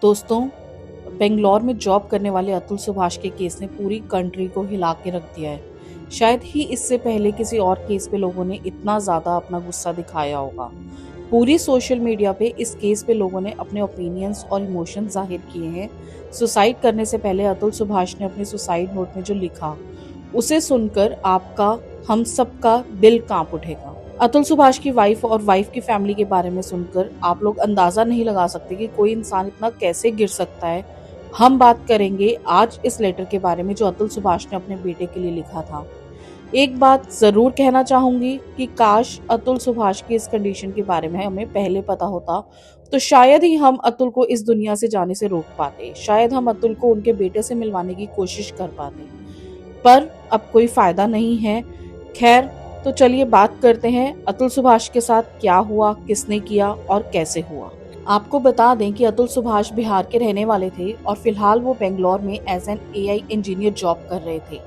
दोस्तों, बेंगलोर में जॉब करने वाले अतुल सुभाष के केस ने पूरी कंट्री को हिला के रख दिया है। शायद ही इससे पहले किसी और केस पे लोगों ने इतना ज्यादा अपना गुस्सा दिखाया होगा। पूरी सोशल मीडिया पे इस केस पे लोगों ने अपने ओपिनियंस और इमोशन जाहिर किए हैं। सुसाइड करने से पहले अतुल सुभाष ने अपने सुसाइड नोट में जो लिखा, उसे सुनकर आपका, हम सबका दिल कांप उठेगा। अतुल सुभाष की वाइफ और वाइफ की फैमिली के बारे में सुनकर आप लोग अंदाजा नहीं लगा सकते कि कोई इंसान इतना कैसे गिर सकता है। हम बात करेंगे आज इस लेटर के बारे में जो अतुल सुभाष ने अपने बेटे के लिए लिखा था। एक बात जरूर कहना चाहूंगी कि काश अतुल सुभाष की इस कंडीशन के बारे में हमें पहले पता होता तो शायद ही हम अतुल को इस दुनिया से जाने से रोक पाते, शायद हम अतुल को उनके बेटे से मिलवाने की कोशिश कर पाते, पर अब कोई फायदा नहीं है। खैर, तो चलिए बात करते हैं अतुल सुभाष के साथ क्या हुआ, किसने किया और कैसे हुआ। आपको बता दें कि अतुल सुभाष बिहार के रहने वाले थे और फिलहाल वो बेंगलोर में as an AI engineer job कर रहे थे।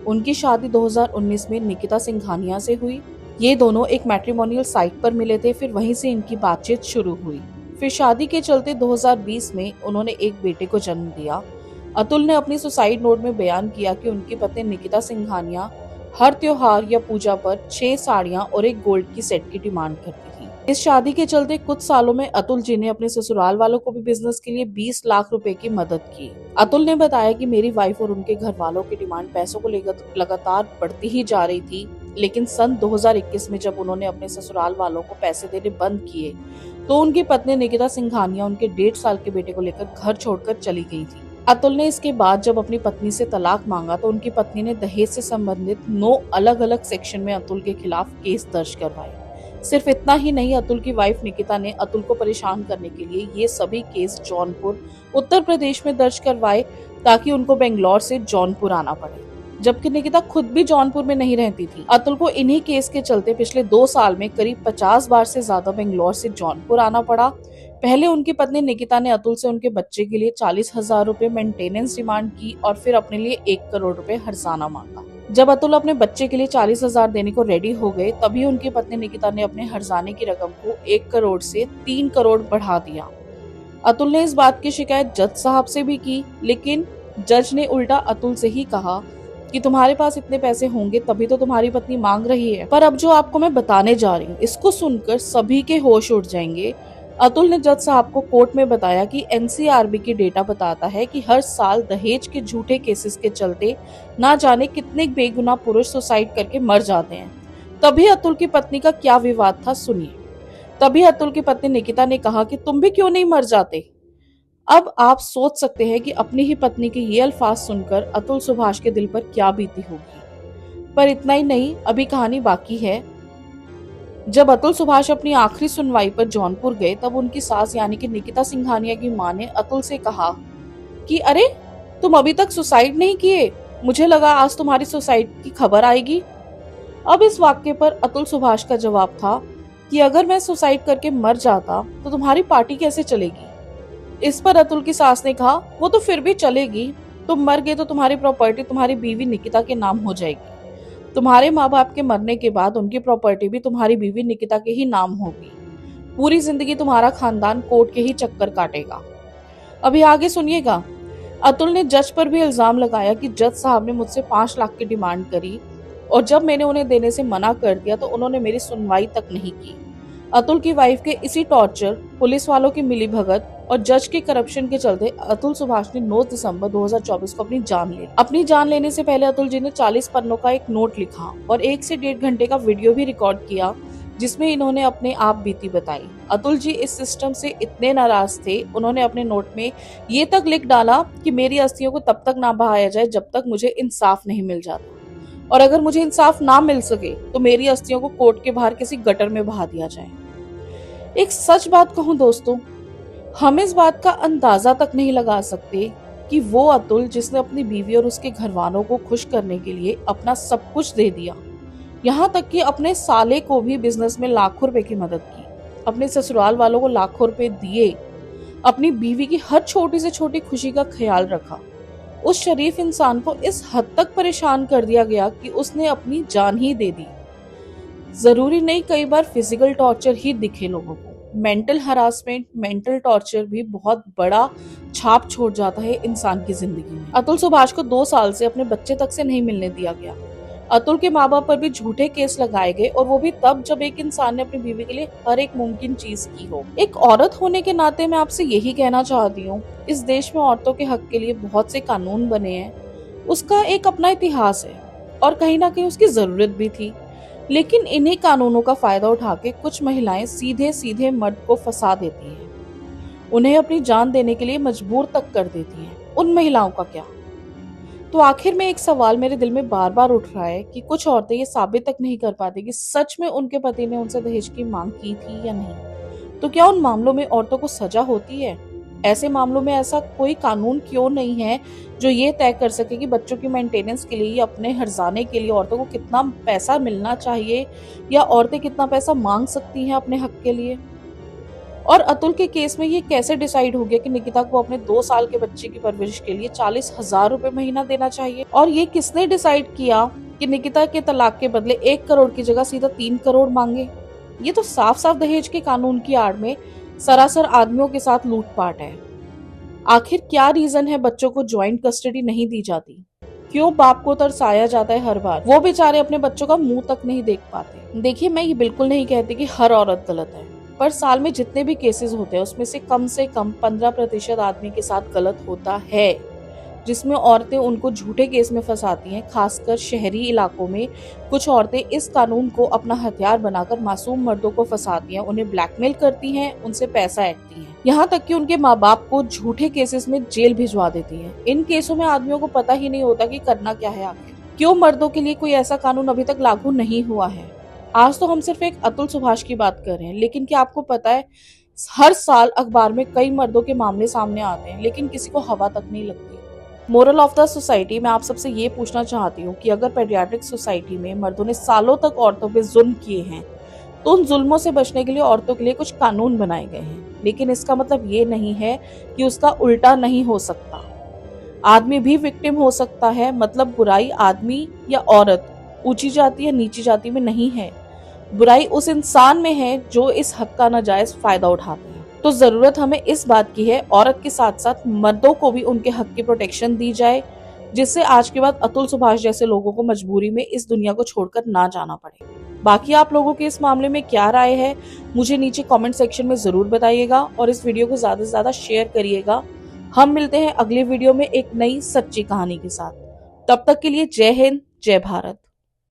उनकी शादी 2019 में निकिता सिंघानिया से हुई। ये दोनों एक मैट्रिमोनियल साइट पर मिले थे, फिर वहीं से इनकी बातचीत शुरू हुई। फिर शादी के चलते 2020 में उन्होंने एक बेटे को जन्म दिया। अतुल ने अपनी सुसाइड नोट में बयान किया कि उनकी पत्नी निकिता सिंघानिया हर त्योहार या पूजा पर 6 साड़ियां और एक गोल्ड की सेट की डिमांड करती थी। इस शादी के चलते कुछ सालों में अतुल जी ने अपने ससुराल वालों को भी बिजनेस के लिए 20 लाख रुपए की मदद की। अतुल ने बताया कि मेरी वाइफ और उनके घर वालों की डिमांड पैसों को लेकर लगातार बढ़ती ही जा रही थी, लेकिन सन 2021 में जब उन्होंने अपने ससुराल वालों को पैसे देने बंद किए तो उनकी पत्नी निकिता सिंघानिया उनके 1.5 साल के बेटे को लेकर घर छोड़कर चली गई थी। अतुल ने इसके बाद जब अपनी पत्नी से तलाक मांगा तो उनकी पत्नी ने दहेज से संबंधित 9 अलग अलग सेक्शन में अतुल के खिलाफ केस दर्ज करवाए। सिर्फ इतना ही नहीं, अतुल की वाइफ निकिता ने अतुल को परेशान करने के लिए ये सभी केस जौनपुर, उत्तर प्रदेश में दर्ज करवाए ताकि उनको बेंगलोर से जौनपुर आना पड़े, जबकि निकिता खुद भी जौनपुर में नहीं रहती थी। अतुल को इन्हीं केस के चलते पिछले 2 साल में करीब 50 बार से ज्यादा बेंगलोर से जौनपुर आना पड़ा। पहले उनकी पत्नी निकिता ने अतुल से उनके बच्चे के लिए 40,000 रुपए मेंटेनेंस डिमांड की और फिर अपने लिए 1 करोड़ रुपए हर्जाना मांगा। जब अतुल अपने बच्चे के लिए 40,000 देने को रेडी हो गए, तभी उनकी पत्नी निकिता ने अपने हर्जाने की रकम को 1 करोड़ से 3 करोड़ बढ़ा दिया। अतुल ने इस बात की शिकायत जज साहब से भी की, लेकिन जज ने उल्टा अतुल से ही कहा कि तुम्हारे पास इतने पैसे होंगे तभी तो तुम्हारी पत्नी मांग रही है। पर अब जो आपको मैं बताने जा रही हूँ, इसको सुनकर सभी के होश उड़ जाएंगे। अतुल ने जज साहब को कोर्ट में बताया कि एनसीआरबी की डेटा बताता है कि हर साल दहेज के झूठे केसेस के चलते ना जाने कितने बेगुनाह पुरुष सुसाइड करके मर जाते हैं। तभी अतुल की पत्नी का क्या विवाद था, सुनिए। तभी अतुल की पत्नी निकिता ने कहा कि तुम भी क्यों नहीं मर जाते। अब आप सोच सकते हैं कि अपनी ही पत्नी के ये अल्फाज सुनकर अतुल सुभाष के दिल पर क्या बीती होगी। पर इतना ही नहीं, अभी कहानी बाकी है। जब अतुल सुभाष अपनी आखिरी सुनवाई पर जौनपुर गए तब उनकी सास यानी कि निकिता सिंघानिया की मां ने अतुल से कहा कि अरे, तुम अभी तक सुसाइड नहीं किए, मुझे लगा आज तुम्हारी सुसाइड की खबर आएगी। अब इस वाक्य पर अतुल सुभाष का जवाब था कि अगर मैं सुसाइड करके मर जाता तो तुम्हारी पार्टी कैसे चलेगी। इस पर अतुल की सास ने कहा, वो तो फिर भी चलेगी, तुम मर गए तो तुम्हारी प्रॉपर्टी तुम्हारी बीवी निकिता के नाम हो जाएगी। तुम्हारे माँ बाप के मरने के बाद उनकी प्रॉपर्टी भी तुम्हारी बीवी निकिता के ही नाम होगी। पूरी जिंदगी तुम्हारा खानदान कोर्ट के ही चक्कर काटेगा। अभी आगे सुनिएगा। अतुल ने जज पर भी इल्जाम लगाया कि जज साहब ने मुझसे 5 लाख की डिमांड करी और जब मैंने उन्हें देने से मना कर दिया तो उन्होंने मेरी सुनवाई तक नहीं की। अतुल की वाइफ के इसी टॉर्चर, पुलिस वालों की मिलीभगत और जज के करप्शन के चलते अतुल सुभाष ने 9 दिसंबर 2024 को अपनी जान लेने से पहले अतुल जी ने 40 पन्नों का एक नोट लिखा और 1 से 1.5 घंटे का वीडियो भी रिकॉर्ड किया जिसमें इन्होंने अपने आप बीती बताई। अतुल जी इस सिस्टम से इतने नाराज थे, उन्होंने अपने नोट में ये तक लिख डाला कि मेरी अस्थियों को तब तक ना बहाया जाए जब तक मुझे इंसाफ नहीं मिल जाता, और अगर मुझे इंसाफ ना मिल सके तो मेरी अस्थियों को कोर्ट के बाहर किसी गटर में बहा दिया जाए। एक सच बात कहूं दोस्तों, हम इस बात का अंदाजा तक नहीं लगा सकते कि वो अतुल जिसने अपनी बीवी और उसके घरवालों को खुश करने के लिए अपना सब कुछ दे दिया, यहाँ तक कि अपने साले को भी बिजनेस में लाखों रुपए की मदद की, अपने ससुराल वालों को लाखों रुपए दिए, अपनी बीवी की हर छोटी से छोटी खुशी का ख्याल रखा। उस शरीफ इंसान को इस हद तक परेशान कर दिया गया कि उसने अपनी जान ही दे दी। जरूरी नहीं कई बार फिजिकल टॉर्चर ही दिखे लोगों को, मेंटल हरासमेंट, मेंटल टॉर्चर भी बहुत बड़ा छाप छोड़ जाता है इंसान की जिंदगी में। अतुल सुभाष को 2 साल से अपने बच्चे तक से नहीं मिलने दिया गया। अतुल के माँ बाप पर भी झूठे केस लगाए गए, और वो भी तब जब एक इंसान ने अपनी बीवी के लिए हर एक मुमकिन चीज की हो। एक औरत होने के नाते मैं आपसे यही कहना चाहती हूँ, इस देश में औरतों के हक के लिए बहुत से कानून बने हैं। उसका एक अपना इतिहास है, और कहीं ना कहीं उसकी जरूरत भी थी। लेकिन इन्हीं कानूनों का फायदा उठा के कुछ महिलाएं सीधे सीधे मर्द को फंसा देती हैं, उन्हें अपनी जान देने के लिए मजबूर तक कर देती हैं। उन महिलाओं का क्या? तो आखिर में एक सवाल मेरे दिल में बार बार उठ रहा है कि कुछ औरतें ये साबित तक नहीं कर पाती कि सच में उनके पति ने उनसे दहेज की मांग की थी या नहीं। तो क्या उन मामलों में औरतों को सजा होती है? ऐसे मामलों में ऐसा कोई कानून क्यों नहीं है जो ये तय कर सके कि बच्चों की मेंटेनेंस के लिए या अपने हर्जाने के लिए औरतों को कितना पैसा मिलना चाहिए, या औरतें कितना पैसा मांग सकती हैं अपने हक के लिए? और अतुल के केस में ये कैसे डिसाइड हो गया कि निकिता को अपने 2 साल के बच्चे की परवरिश के लिए 40,000 रुपए महीना देना चाहिए? और ये किसने डिसाइड किया कि निकिता के तलाक के बदले 1 करोड़ की जगह सीधा 3 करोड़ मांगे? ये तो साफ साफ दहेज के कानून की आड़ में सरासर आदमियों के साथ लूटपाट है। आखिर क्या रीजन है बच्चों को ज्वाइंट कस्टडी नहीं दी जाती? क्यों बाप को तरसाया जाता है हर बार? वो बेचारे अपने बच्चों का मुंह तक नहीं देख पाते। देखिए, मैं ये बिल्कुल नहीं कहती कि हर औरत गलत है, पर साल में जितने भी केसेस होते हैं उसमें से कम 15% आदमी के साथ गलत होता है, जिसमें औरतें उनको झूठे केस में फंसाती हैं। खासकर शहरी इलाकों में कुछ औरतें इस कानून को अपना हथियार बनाकर मासूम मर्दों को फंसाती हैं, उन्हें ब्लैकमेल करती हैं, उनसे पैसा ऐंठती हैं, यहाँ तक कि उनके माँ बाप को झूठे केसेस में जेल भिजवा देती हैं। इन केसों में आदमियों को पता ही नहीं होता कि करना क्या है आखिर। क्यों मर्दों के लिए कोई ऐसा कानून अभी तक लागू नहीं हुआ है? आज तो हम सिर्फ एक अतुल सुभाष की बात कर रहे हैं, लेकिन क्या आपको पता है हर साल अखबार में कई मर्दों के मामले सामने आते हैं, लेकिन किसी को हवा तक नहीं लगती। मोरल ऑफ द सोसाइटी, मैं आप सबसे ये पूछना चाहती हूँ कि अगर पेडियाट्रिक सोसाइटी में मर्दों ने सालों तक औरतों पे जुल्म किए हैं, तो उन जुल्मों से बचने के लिए औरतों के लिए कुछ कानून बनाए गए हैं। लेकिन इसका मतलब ये नहीं है कि उसका उल्टा नहीं हो सकता। आदमी भी विक्टिम हो सकता है। मतलब बुराई आदमी या औरत, ऊंची जाति या नीची जाति में नहीं है। बुराई उस इंसान में है जो इस हक का नाजायज फायदा उठाते हैं। तो जरूरत हमें इस बात की है, औरत के साथ साथ मर्दों को भी उनके हक की प्रोटेक्शन दी जाए, जिससे आज के बाद अतुल सुभाष जैसे लोगों को मजबूरी में इस दुनिया को छोड़कर ना जाना पड़े। बाकी आप लोगों की इस मामले में क्या राय है, मुझे नीचे कमेंट सेक्शन में जरूर बताइएगा, और इस वीडियो को ज्यादा से ज्यादा शेयर करिएगा। हम मिलते हैं अगले वीडियो में एक नई सच्ची कहानी के साथ। तब तक के लिए जय हिंद, जय भारत।